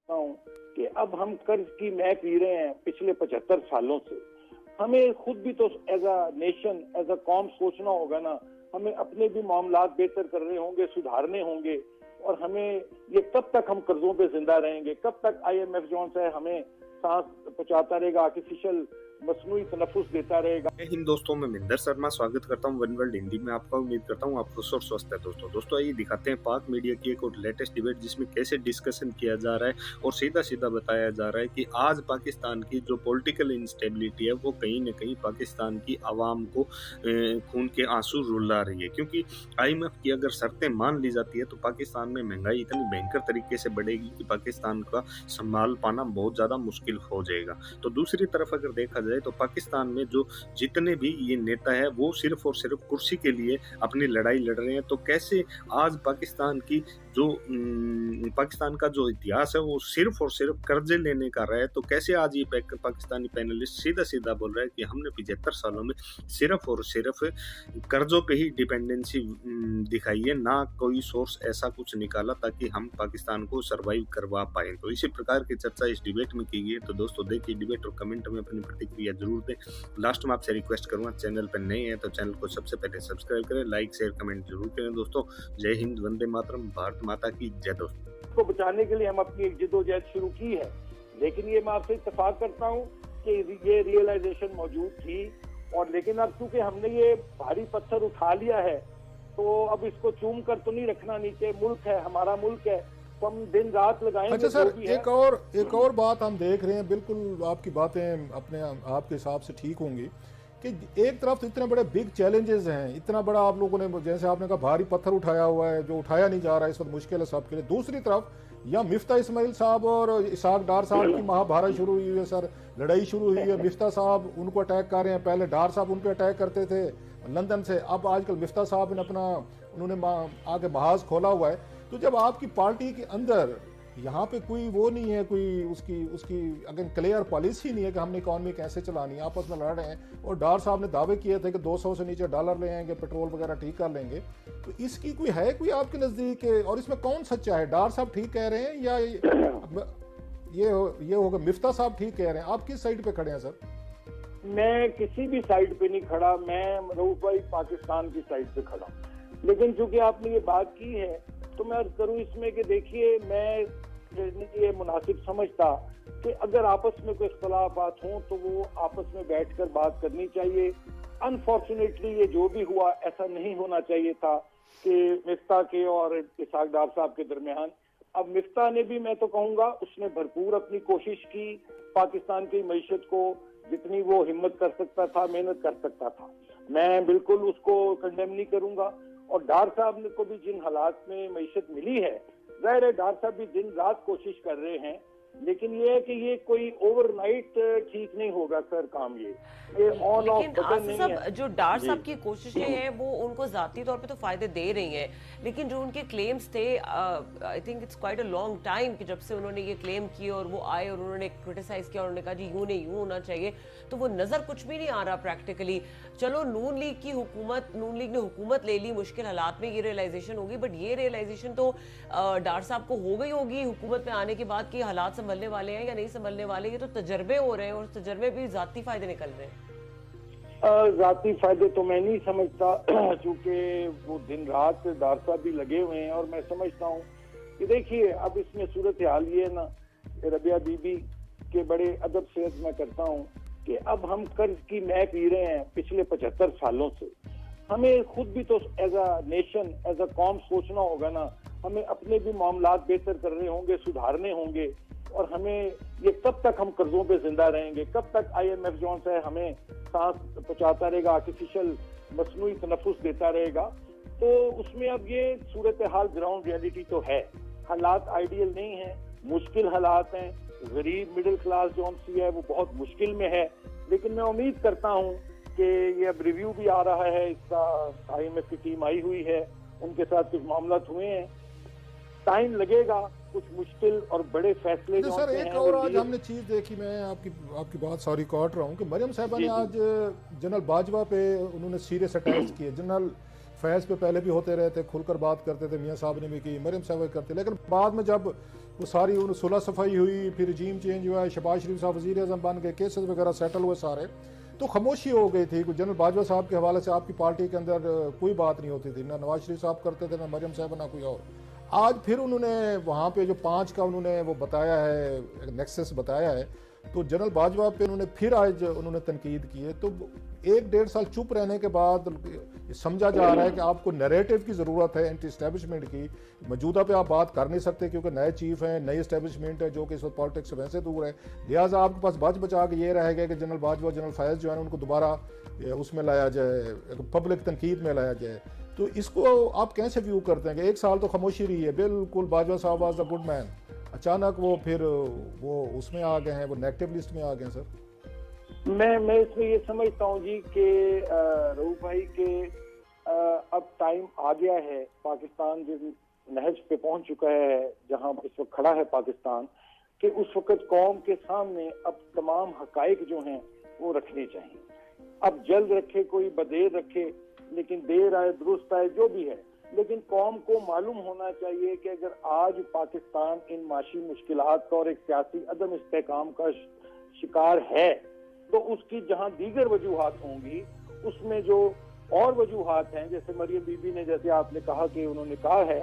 हूँ कि अब हम कर्ज की मैं पी रहे हैं पिछले 75 सालों से। हमें खुद भी तो as a nation, as a कौम सोचना होगा ना। हमें अपने भी मामलात बेहतर करने होंगे, सुधारने होंगे। और हमें ये कब तक हम कर्जों पे जिंदा रहेंगे, कब तक IMF जो है हमें सांस पहुंचाता रहेगा, आर्टिफिशियल मसनूई तनफुस देता रहेगा। जय हिंद दोस्तों, मैं मिंदर शर्मा स्वागत करता हूं वन वर्ल्ड हिंदी में आपका। उम्मीद करता हूं आप खुश और स्वस्थ है। दोस्तों आइए दिखाते हैं पाक मीडिया की एक और लेटेस्ट डिबेट, जिसमें कैसे डिस्कशन किया जा रहा है और सीधा सीधा बताया जा रहा है कि आज पाकिस्तान की जो पॉलिटिकल इंस्टेबिलिटी है वो कहीं न कहीं पाकिस्तान की आवाम को खून के आंसू रुला रही है। क्योंकि IMF की अगर शर्तें मान ली जाती है तो पाकिस्तान में महंगाई इतनी भयंकर तरीके से बढ़ेगी कि पाकिस्तान का संभाल पाना बहुत ज़्यादा मुश्किल हो जाएगा। तो दूसरी तरफ अगर देखा जाए तो पाकिस्तान में जो जितने भी ये नेता है वो सिर्फ और सिर्फ कुर्सी के लिए अपनी लड़ाई लड़ रहे हैं। तो कैसे आज पाकिस्तान की जो पाकिस्तान का जो इतिहास है वो सिर्फ और सिर्फ कर्जे लेने का रहा है, तो कैसे आज ये पाकिस्तानी पैनलिस्ट सीधा सीधा बोल रहा है कि हमने 75 सालों में सिर्फ और सिर्फ कर्जों पे ही डिपेंडेंसी दिखाई है, ना कोई सोर्स ऐसा कुछ निकाला ताकि हम पाकिस्तान को सर्वाइव करवा पाए। तो इसी प्रकार की चर्चा इस डिबेट में की गई है। तो दोस्तों देखिए डिबेट और कमेंट में अपनी प्रतिक्रिया जरूर दें। लास्ट में आपसे रिक्वेस्ट करूंगा, चैनल पर नए हैं तो चैनल को सबसे पहले सब्सक्राइब करें, लाइक शेयर कमेंट जरूर करें। दोस्तों जय हिंद, वंदे मातरम, भारत माता की जय। दोस्तों को बचाने के लिए हम अपनी एक जिद्दोजहद शुरू की है, लेकिन ये मैं आपसे इत्तेफाक करता हूँ कि ये रियलाइजेशन मौजूद थी। और लेकिन अब चूंकि हमने ये भारी पत्थर उठा लिया है तो अब इसको चूम कर तो नहीं रखना नीचे। मुल्क है, हमारा मुल्क है, तो हम दिन रात लगाएंगे। अच्छा सर, एक और बात हम देख रहे हैं, बिल्कुल आपकी बातें अपने आपके हिसाब से ठीक होंगी कि एक तरफ तो इतने बड़े बिग चैलेंजेस हैं, इतना बड़ा आप लोगों ने जैसे आपने कहा भारी पत्थर उठाया हुआ है जो उठाया नहीं जा रहा है, इस वक्त मुश्किल है सबके लिए। दूसरी तरफ या मिफ्ता इस्माइल साहब और इसाक डार साहब की महाभारत शुरू हुई है सर, लड़ाई शुरू हुई है। मिफ्ता साहब उनको अटैक कर रहे हैं, पहले डार साहब उन पर अटैक करते थे लंदन से, अब आजकल मिफ्ता साहब ने उन्होंने आगे महाज खोला हुआ है। तो जब आपकी पार्टी के अंदर यहाँ पे कोई वो नहीं है, कोई उसकी अगर क्लियर पॉलिसी नहीं है कि हमने इकॉनमी कैसे चलानी है, आपस में लड़ रहे हैं। और डार साहब ने दावे किए थे कि 200 से नीचे डॉलर ले आएंगे, पेट्रोल वगैरह ठीक कर लेंगे। तो इसकी कोई आपके नज़दीक, और इसमें कौन सच्चा है? डार साहब ठीक कह रहे हैं या ये होगा मिफ्ता साहब ठीक कह रहे हैं? आप किस साइड पे खड़े हैं सर? मैं किसी भी साइड पे नहीं खड़ा, मैं रऊफ भाई पाकिस्तान की साइड पे खड़ा। लेकिन चूंकि आपने ये बात की है तो मैं अर्ज करूं इसमें कि देखिए, मैं ये मुनासिब समझता कि अगर आपस में कोई इख्तलाफात हों तो वो आपस में बैठकर बात करनी चाहिए। अनफॉर्चुनेटली ये जो भी हुआ ऐसा नहीं होना चाहिए था कि मिफ्ता के और इसाक डार साहब के दरमियान। अब मिफ्ता ने भी, मैं तो कहूंगा, उसने भरपूर अपनी कोशिश की, पाकिस्तान की मईशत को जितनी वो हिम्मत कर सकता था, मेहनत कर सकता था, मैं बिल्कुल उसको कंडेम नहीं करूंगा। और डार साहब ने को भी जिन हालात में मईशत मिली है, जाहिर है डार साहब भी दिन रात कोशिश कर रहे हैं। लेकिन ये है कि ये कोई ओवरनाइट ठीक नहीं होगा सर काम। ये ऑन ऑफ बटन नहीं है। जो डार साहब की कोशिशें हैं वो उनको जाती तौर पे तो फायदे दे रही हैं, लेकिन जो उनके क्लेम्स थे, I think it's quite a long time कि जब से उन्होंने ये क्लेम किए और वो आए और उन्होंने क्रिटिसाइज किया, उन्होंने कहा जी यूं नहीं यूं होना चाहिए, तो वो नजर कुछ भी नहीं आ रहा प्रैक्टिकली। चलो नून लीग ने हुकूमत ले ली, मुश्किल हालात में ये रियलाइजेशन होगी, बट ये रियलाइजेशन तो डार साहब को हो गई होगी हुकूमत में आने के बाद कि हालात संभलने वाले हैं या नहीं संभलने वाले। ये तो तजर्बे हो रहे हैं और तजर्बे भी जाती फायदे निकल रहे हैं। जाती फायदे तो मैं नहीं समझता, क्योंकि वो दिन रात डार साहब भी लगे हुए हैं। और मैं समझता हूँ कि देखिए, अब इसमें सूरत हाल ये है ना, रबिया बीबी के बड़े अदब से मैं करता हूँ कि अब हम कर्ज की मैं पी रहे हैं पिछले 75 सालों से। हमें खुद भी तो as a nation, as a कौम सोचना होगा ना। हमें अपने भी मामलात बेहतर करने होंगे, सुधारने होंगे। और हमें ये कब तक हम कर्जों पे जिंदा रहेंगे, कब तक IMF जो है हमें सांस पहुंचाता रहेगा, आर्टिफिशियल मसनूई तनफुस देता रहेगा। तो उसमें अब ये सूरत हाल, ग्राउंड रियलिटी तो है, हालात आइडियल नहीं है, मुश्किल हालात हैं। गरीब मिडिल क्लास जो है वो बहुत मुश्किल में है। लेकिन मैं उम्मीद करता हूँ कि ये अब रिव्यू भी आ रहा है इसका, IMF की टीम आई हुई है, उनके साथ कुछ मामला हुए हैं, टाइम लगेगा, कुछ मुश्किल और बड़े फैसले जो सर। एक और आज हमने चीज देखी, मैं आपकी बात सॉरी काट रहा हूँ, कि मरियम साहबा ने आज जनरल बाजवा पे उन्होंने सीरियस अटैक्स किए। जनरल फैज पे पहले भी होते रहे थे, खुलकर बात करते थे, मियाँ साहब ने भी की, मरियम साहब करते, लेकिन बाद में जब वो सारी उन सुलह सफाई हुई, फिर रजीम चेंज हुआ, शहबाज शरीफ साहब वज़ीर आज़म बन गए, केसेस वगैरह सेटल हुए सारे, तो खामोशी हो गई थी। जनरल बाजवा साहब के हवाले से आपकी पार्टी के अंदर कोई बात नहीं होती थी, ना नवाज शरीफ साहब करते थे, ना मरियम साहब, ना कोई और। आज फिर उन्होंने वहाँ पे जो 5 का उन्होंने वो बताया है, नेक्सस बताया है, तो जनरल बाजवा पे उन्होंने फिर आज उन्होंने तनकीद की है। तो 1-1.5 साल चुप रहने के बाद समझा जा रहा है कि आपको नैरेटिव की ज़रूरत है एंटी इस्टेब्लिशमेंट की। मौजूदा पे आप बात कर नहीं सकते क्योंकि नए चीफ हैं, नई इस्टेब्लिशमेंट है जो कि इस वक्त पॉलिटिक्स से वैसे दूर है, लिहाजा आपके पास बच बचा के ये रहेगा कि जनरल बाजवा, जनरल फैज़ जो है उनको दोबारा उसमें लाया जाए, पब्लिक तनकीद में लाया जाए। तो इसको आप कैसे व्यू करते हैं कि 1 साल तो खामोशी रही है, बिल्कुल बाजवा साहब वाज द गुड मैन, अचानक वो फिर वो उसमें आ गए हैं, वो नेगेटिव लिस्ट में आ गए हैं सर? मैं इसमें ये समझता हूँ जी कि रऊफ भाई के अब टाइम आ गया है, पाकिस्तान जिस नहज पे पहुंच चुका है जहां इस वक्त खड़ा है पाकिस्तान, कि उस वक्त कौम के सामने अब तमाम हकाइक जो हैं वो रखने चाहिए। अब जल्द रखे कोई बदेर रखे, लेकिन देर आए दुरुस्त आए जो भी है, लेकिन कौम को मालूम होना चाहिए कि अगर आज पाकिस्तान इन माशी मुश्किलात का और एक सियासी अदम इस्तेहकाम का शिकार है, तो उसकी जहां दीगर वजूहात होंगी उसमें जो और वजूहात हैं, जैसे मरियम बीबी ने, जैसे आपने कहा कि उन्होंने कहा है,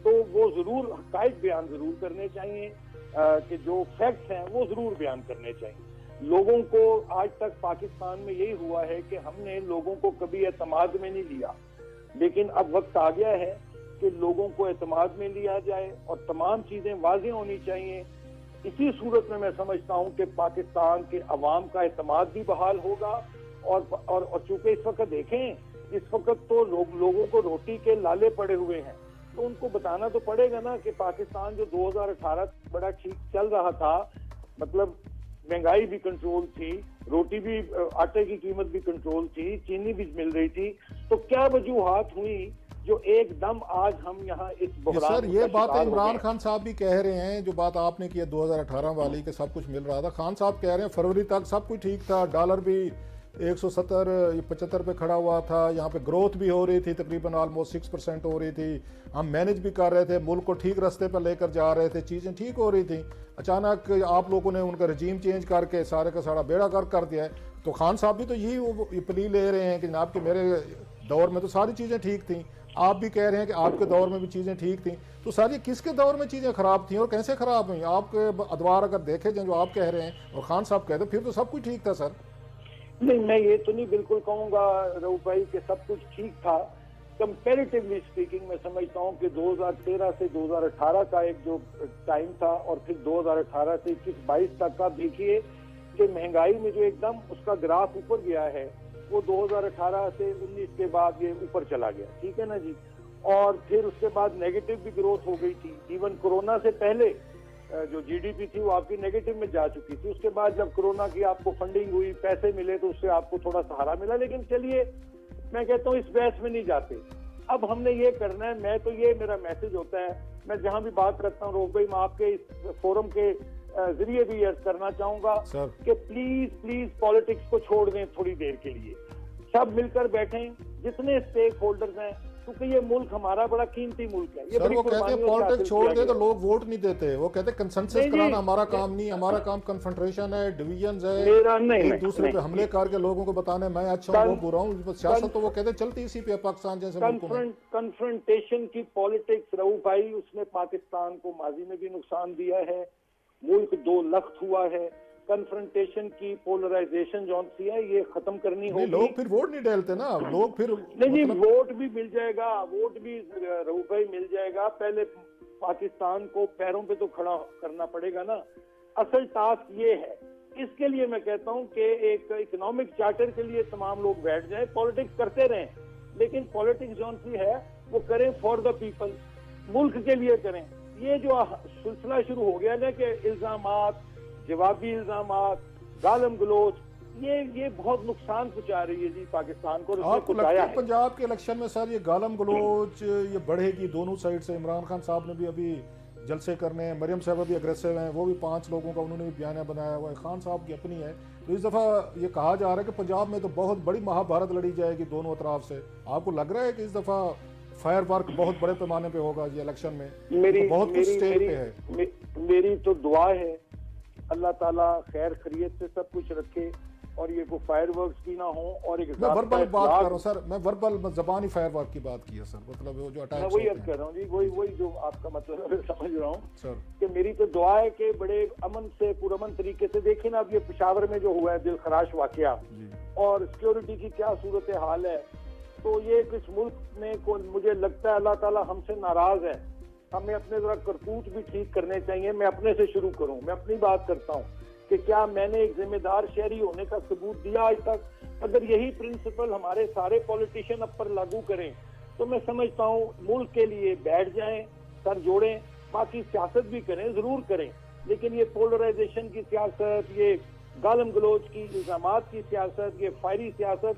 तो वो जरूर हकाइक बयान जरूर करने चाहिए, कि जो फैक्ट्स हैं वो जरूर बयान करने चाहिए। लोगों को आज तक पाकिस्तान में यही हुआ है कि हमने लोगों को कभी एतमाद में नहीं लिया, लेकिन अब वक्त आ गया है कि लोगों को एतमाद में लिया जाए और तमाम चीजें वाज़ेह होनी चाहिए। इसी सूरत में मैं समझता हूं कि पाकिस्तान के अवाम का एतमाद भी बहाल होगा। और चूंकि इस वक्त देखें, इस वक्त तो लोगों को रोटी के लाले पड़े हुए हैं, तो उनको बताना तो पड़ेगा ना कि पाकिस्तान जो 2018 बड़ा ठीक चल रहा था, मतलब महंगाई भी कंट्रोल थी, रोटी भी, आटे की कीमत भी कंट्रोल थी, चीनी भी मिल रही थी, तो क्या वजूहात हुई जो एकदम आज हम यहाँ इस बहरान सर ये बात इमरान खान साहब भी कह रहे हैं, जो बात आपने की 2018 वाली के सब कुछ मिल रहा था, खान साहब कह रहे हैं फरवरी तक सब कुछ ठीक था, डॉलर भी 170-75 पे खड़ा हुआ था, यहाँ पे ग्रोथ भी हो रही थी, तकरीबन ऑलमोस्ट 6% हो रही थी, हम मैनेज भी कर रहे थे, मुल्क को ठीक रास्ते पर लेकर जा रहे थे, चीज़ें ठीक हो रही थी। अचानक आप लोगों ने उनका रजीम चेंज करके सारे का सारा बेड़ा गर्क कर दिया है। तो खान साहब भी तो यही प्ली ले रहे हैं कि जनाब कि मेरे दौर में तो सारी चीज़ें ठीक थी, आप भी कह रहे हैं कि आपके दौर में भी चीज़ें ठीक थी, तो सर ये किसके दौर में चीज़ें ख़राब थी और कैसे ख़राब हुई? आपके अदवार अगर देखे जाए जो आप कह रहे हैं और खान साहब कहते, फिर तो सब कुछ ठीक था सर। नहीं, मैं ये तो नहीं बिल्कुल कहूँगा रऊफ भाई कि सब कुछ ठीक था। कंपैरेटिवली स्पीकिंग मैं समझता हूँ कि 2013 से 2018 का एक जो टाइम था और फिर 2018 से 21-22 तक का देखिए कि महंगाई में जो एकदम उसका ग्राफ ऊपर गया है, वो 2018 से 19 के बाद ये ऊपर चला गया, ठीक है ना जी। और फिर उसके बाद नेगेटिव भी ग्रोथ हो गई थी। इवन कोरोना से पहले जो जीडीपी थी वो आपकी नेगेटिव में जा चुकी थी। उसके बाद जब कोरोना की आपको फंडिंग हुई, पैसे मिले, तो उससे आपको थोड़ा सहारा मिला। लेकिन चलिए, मैं कहता हूँ इस बहस में नहीं जाते, अब हमने ये करना है। मैं तो ये मेरा मैसेज होता है, मैं जहां भी बात करता हूँ रोक भाई, मैं आपके इस फोरम के जरिए भी अर्ज करना चाहूंगा कि प्लीज पॉलिटिक्स को छोड़ दें थोड़ी देर के लिए, सब मिलकर बैठें, जितने स्टेक होल्डर्स हैं, क्योंकि ये मुल्क हमारा बड़ा कीमती मुल्क है। ये सर वो कहते हैं पॉलिटिक्स छोड़ दे तो लोग वोट नहीं देते, वो कहते हैं कंसेंसस कराना हमारा काम नहीं, हमारा काम कन्फ्रंटेशन है, डिवीजंस है, एक दूसरे पे हमले करके लोगों को बताने मैं अच्छा हूँ, वो बुरा हूँ। सियासत तो वो कहते हैं चलती इसी पे पाकिस्तान जैसे कन्फ्रंटेशन की पॉलिटिक्स रऊफ भाई, उसने पाकिस्तान को माजी में भी नुकसान दिया है, मुल्क 2 लख्त हुआ है। कन्फ्रंटेशन की पोलराइजेशन जो सी है ये खत्म करनी होगी। लोग फिर वोट नहीं डालते ना, लोग फिर नहीं, वोट भी मिल जाएगा, वोट भी रऊफ भाई मिल जाएगा। पहले पाकिस्तान को पैरों पे तो खड़ा करना पड़ेगा ना। असल टास्क ये है, इसके लिए मैं कहता हूँ कि एक इकोनॉमिक चार्टर के लिए तमाम लोग बैठ जाएं, पॉलिटिक्स करते रहें, लेकिन पॉलिटिक्स जो सी है वो करें फॉर द पीपल, मुल्क के लिए करें। ये जो सिलसिला शुरू हो गया ना कि इल्जामात, जवाबी इल्जामात, गालम गलोच, ये बहुत नुकसान पहुंचा रही है जी पाकिस्तान को। आपको लगता है पंजाब के इलेक्शन में सर ये गालम गलोच ये बढ़ेगी दोनों साइड से? इमरान खान साहब ने भी अभी जलसे करने हैं, मरियम साहब भी अग्रेसिव हैं, वो भी 5 लोगों का उन्होंने भी बयान बनाया हुआ है, खान साहब की अपनी है। तो इस दफ़ा ये कहा जा रहा है कि पंजाब में तो बहुत बड़ी महाभारत लड़ी जाएगी दोनों अतराफ से। आपको लग रहा है कि इस दफ़ा फायर वर्क बहुत बड़े पैमाने पे होगा ये इलेक्शन में, मेरी तो बहुत कुछ स्टेज मेरी पे है। मेरी तो दुआ है अल्लाह ताला खैर खैरियत से सब कुछ रखे और ये कोई फायरवर्क्स भी ना हो। और एक मैं वर्बल बात कर रहा हूँ सर, मैं वर्बल जबानी फायर वर्क की बात की है सर, मतलब वो जो मैं अटैक वही अर्ज कर रहा हूँ जी, वही जो आपका मतलब है समझ रहा हूँ सर। कि मेरी तो दुआ है कि बड़े अमन से पुरअमन तरीके से देखिए ना। अब ये पेशावर में जो हुआ है दिल खराश वाकया और सिक्योरिटी की क्या सूरत हाल है, तो ये इस मुल्क में को मुझे लगता है अल्लाह ताला हमसे नाराज है। हमें अपने जरा करतूत भी ठीक करने चाहिए। मैं अपने से शुरू करूं, मैं अपनी बात करता हूं कि क्या मैंने एक जिम्मेदार शहरी होने का सबूत दिया आज तक? अगर यही प्रिंसिपल हमारे सारे पॉलिटिशियन अब पर लागू करें तो मैं समझता हूं मुल्क के लिए बैठ जाएं, सर जोड़ें, बाकी सियासत भी करें, जरूर करें, लेकिन ये पोलराइजेशन की सियासत, ये गालम गलोच की इल्जामात की सियासत, ये फायरी सियासत,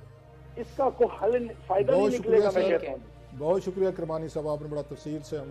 इसका कोई हल फायदा नहीं निकलेगा। मैं कहता हूं। बहुत शुक्रिया करमानी साहब, आपने बड़ा तफसील से हम